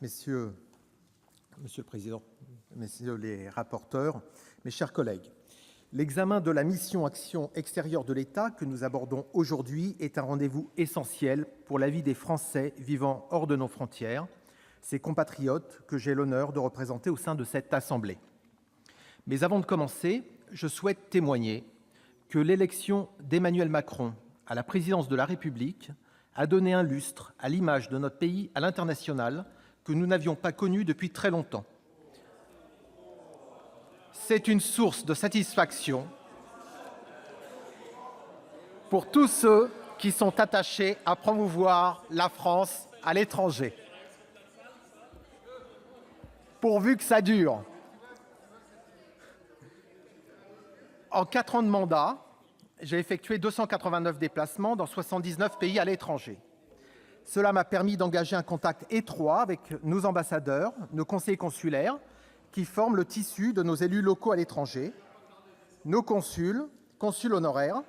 Monsieur le Président, messieurs les rapporteurs, mes chers collègues, l'examen de la mission « Action extérieure de l'État » que nous abordons aujourd'hui est un rendez-vous essentiel pour la vie des Français vivant hors de nos frontières, ces compatriotes que j'ai l'honneur de représenter au sein de cette assemblée. Mais avant de commencer, je souhaite témoigner que l'élection d'Emmanuel Macron à la présidence de la République a donné un lustre à l'image de notre pays à l'international que nous n'avions pas connue depuis très longtemps. C'est une source de satisfaction pour tous ceux qui sont attachés à promouvoir la France à l'étranger. Pourvu que ça dure. En 4 ans de mandat, j'ai effectué 289 déplacements dans 79 pays à l'étranger. Cela m'a permis d'engager un contact étroit avec nos ambassadeurs, nos conseillers consulaires, qui forment le tissu de nos élus locaux à l'étranger, nos consuls, consuls honoraires,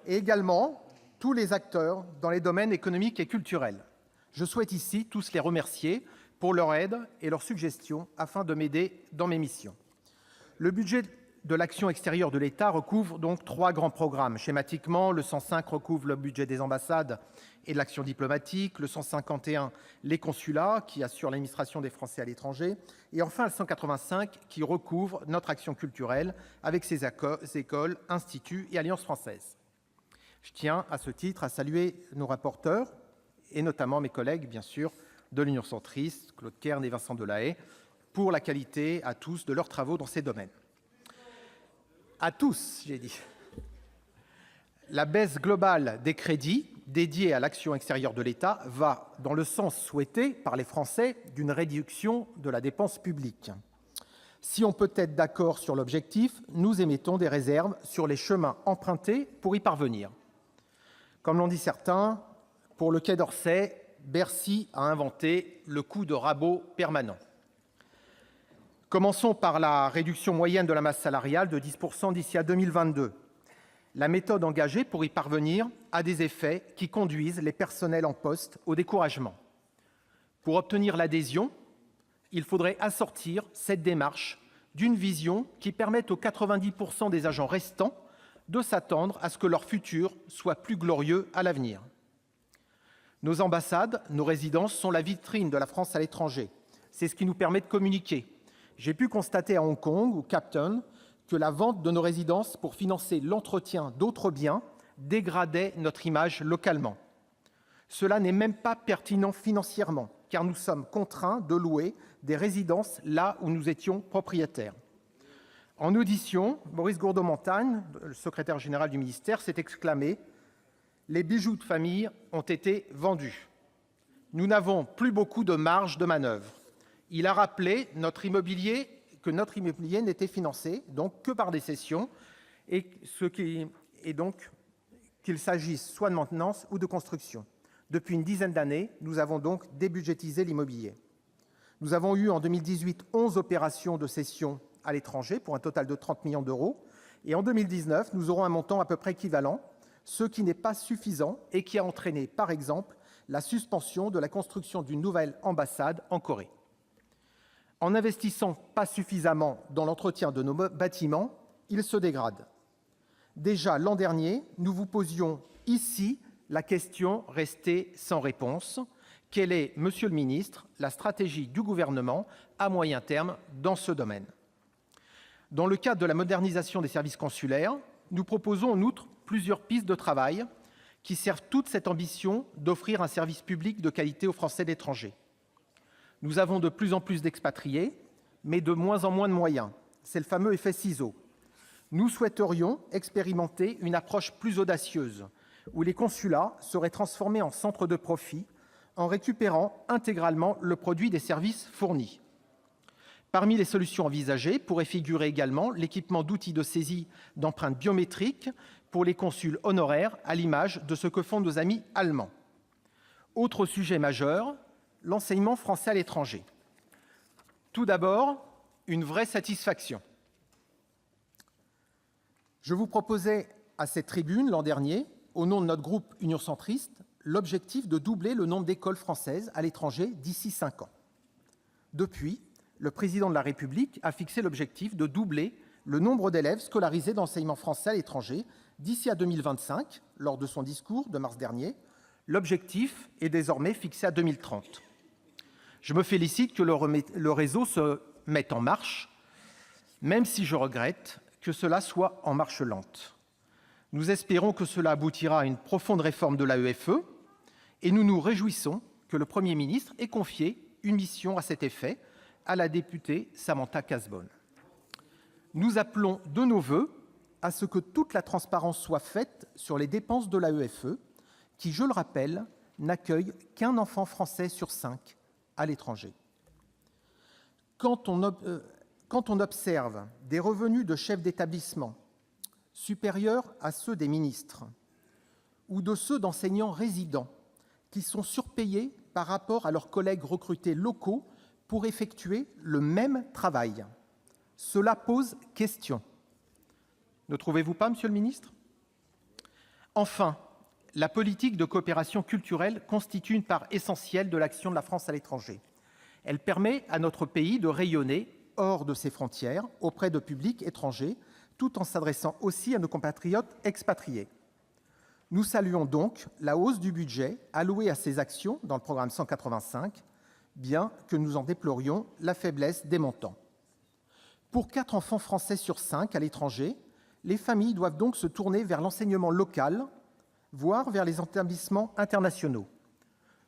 et également tous les acteurs dans les domaines économiques et culturels. Je souhaite ici tous les remercier pour leur aide et leurs suggestions afin de m'aider dans mes missions. Le budget de l'action extérieure de l'État recouvre donc 3 grands programmes. Schématiquement, le 105 recouvre le budget des ambassades et de l'action diplomatique, le 151 les consulats qui assurent l'administration des Français à l'étranger, et enfin le 185 qui recouvre notre action culturelle avec ses écoles, instituts et alliances françaises. Je tiens à ce titre à saluer nos rapporteurs et notamment mes collègues, bien sûr, de l'Union centriste, Claude Kern et Vincent Delahaye, pour la qualité à tous de leurs travaux dans ces domaines. À tous, j'ai dit. La baisse globale des crédits dédiés à l'action extérieure de l'État va dans le sens souhaité par les Français d'une réduction de la dépense publique. Si on peut être d'accord sur l'objectif, nous émettons des réserves sur les chemins empruntés pour y parvenir. Comme l'ont dit certains, pour le Quai d'Orsay, Bercy a inventé le coup de rabot permanent. Commençons par la réduction moyenne de la masse salariale de 10% d'ici à 2022. La méthode engagée pour y parvenir a des effets qui conduisent les personnels en poste au découragement. Pour obtenir l'adhésion, il faudrait assortir cette démarche d'une vision qui permette aux 90% des agents restants de s'attendre à ce que leur futur soit plus glorieux à l'avenir. Nos ambassades, nos résidences sont la vitrine de la France à l'étranger. C'est ce qui nous permet de communiquer. J'ai pu constater à Hong Kong ou Cape Town que la vente de nos résidences pour financer l'entretien d'autres biens dégradait notre image localement. Cela n'est même pas pertinent financièrement, car nous sommes contraints de louer des résidences là où nous étions propriétaires. En audition, Maurice Gourdeau-Montagne, le secrétaire général du ministère, s'est exclamé « Les bijoux de famille ont été vendus. Nous n'avons plus beaucoup de marge de manœuvre. » Il a rappelé que notre immobilier n'était financé donc que par des cessions et donc qu'il s'agisse soit de maintenance ou de construction. Depuis une dizaine d'années, nous avons donc débudgétisé l'immobilier. Nous avons eu en 2018 11 opérations de cession à l'étranger pour un total de 30 millions d'euros et en 2019, nous aurons un montant à peu près équivalent, ce qui n'est pas suffisant et qui a entraîné par exemple la suspension de la construction d'une nouvelle ambassade en Corée. En n'investissant pas suffisamment dans l'entretien de nos bâtiments, ils se dégradent. Déjà l'an dernier, nous vous posions ici la question restée sans réponse. Quelle est, monsieur le ministre, la stratégie du gouvernement à moyen terme dans ce domaine ? Dans le cadre de la modernisation des services consulaires, nous proposons en outre plusieurs pistes de travail qui servent toute cette ambition d'offrir un service public de qualité aux Français de l'étranger. Nous avons de plus en plus d'expatriés, mais de moins en moins de moyens. C'est le fameux effet ciseau. Nous souhaiterions expérimenter une approche plus audacieuse, où les consulats seraient transformés en centres de profit en récupérant intégralement le produit des services fournis. Parmi les solutions envisagées pourrait figurer également l'équipement d'outils de saisie d'empreintes biométriques pour les consuls honoraires, à l'image de ce que font nos amis allemands. Autre sujet majeur, l'enseignement français à l'étranger. Tout d'abord, une vraie satisfaction. Je vous proposais à cette tribune l'an dernier, au nom de notre groupe Union centriste, l'objectif de doubler le nombre d'écoles françaises à l'étranger d'ici 5 ans. Depuis, le Président de la République a fixé l'objectif de doubler le nombre d'élèves scolarisés dans l'enseignement français à l'étranger d'ici à 2025, lors de son discours de mars dernier. L'objectif est désormais fixé à 2030. Je me félicite que le réseau se mette en marche, même si je regrette que cela soit en marche lente. Nous espérons que cela aboutira à une profonde réforme de l'AEFE et nous nous réjouissons que le Premier ministre ait confié une mission à cet effet à la députée Samantha Cazebonne. Nous appelons de nos voeux à ce que toute la transparence soit faite sur les dépenses de l'AEFE, qui, je le rappelle, n'accueille qu'un enfant français sur 5 à l'étranger. Quand on observe des revenus de chefs d'établissement supérieurs à ceux des ministres ou de ceux d'enseignants résidents qui sont surpayés par rapport à leurs collègues recrutés locaux pour effectuer le même travail, cela pose question. Ne trouvez-vous pas, monsieur le ministre ? Enfin, la politique de coopération culturelle constitue une part essentielle de l'action de la France à l'étranger. Elle permet à notre pays de rayonner hors de ses frontières, auprès de publics étrangers, tout en s'adressant aussi à nos compatriotes expatriés. Nous saluons donc la hausse du budget alloué à ces actions dans le programme 185, bien que nous en déplorions la faiblesse des montants. Pour 4 enfants français sur 5 à l'étranger, les familles doivent donc se tourner vers l'enseignement local, voire vers les établissements internationaux.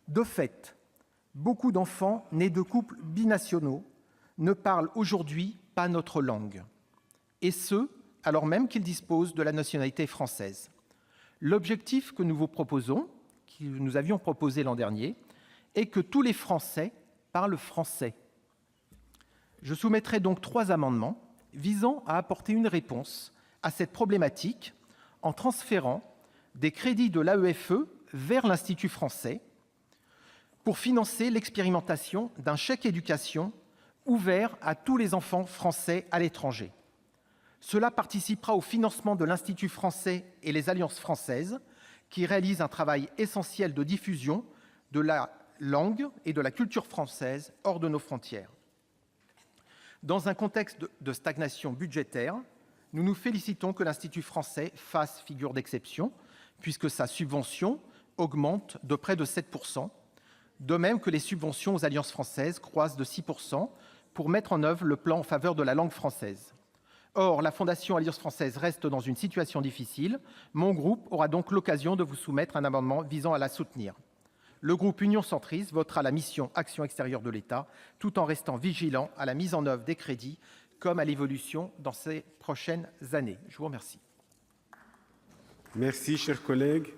De fait, beaucoup d'enfants nés de couples binationaux ne parlent aujourd'hui pas notre langue, et ce, alors même qu'ils disposent de la nationalité française. L'objectif que nous vous proposons, que nous avions proposé l'an dernier, est que tous les Français parlent français. Je soumettrai donc 3 amendements visant à apporter une réponse à cette problématique en transférant des crédits de l'AEFE vers l'Institut français pour financer l'expérimentation d'un chèque éducation ouvert à tous les enfants français à l'étranger. Cela participera au financement de l'Institut français et les Alliances françaises, qui réalisent un travail essentiel de diffusion de la langue et de la culture française hors de nos frontières. Dans un contexte de stagnation budgétaire, nous nous félicitons que l'Institut français fasse figure d'exception, puisque sa subvention augmente de près de 7 %, de même que les subventions aux Alliances françaises croissent de 6 % pour mettre en œuvre le plan en faveur de la langue française. Or, la Fondation Alliance française reste dans une situation difficile. Mon groupe aura donc l'occasion de vous soumettre un amendement visant à la soutenir. Le groupe Union centriste votera la mission Action extérieure de l'État, tout en restant vigilant à la mise en œuvre des crédits comme à l'évolution dans ces prochaines années. Je vous remercie. Merci, chers collègues.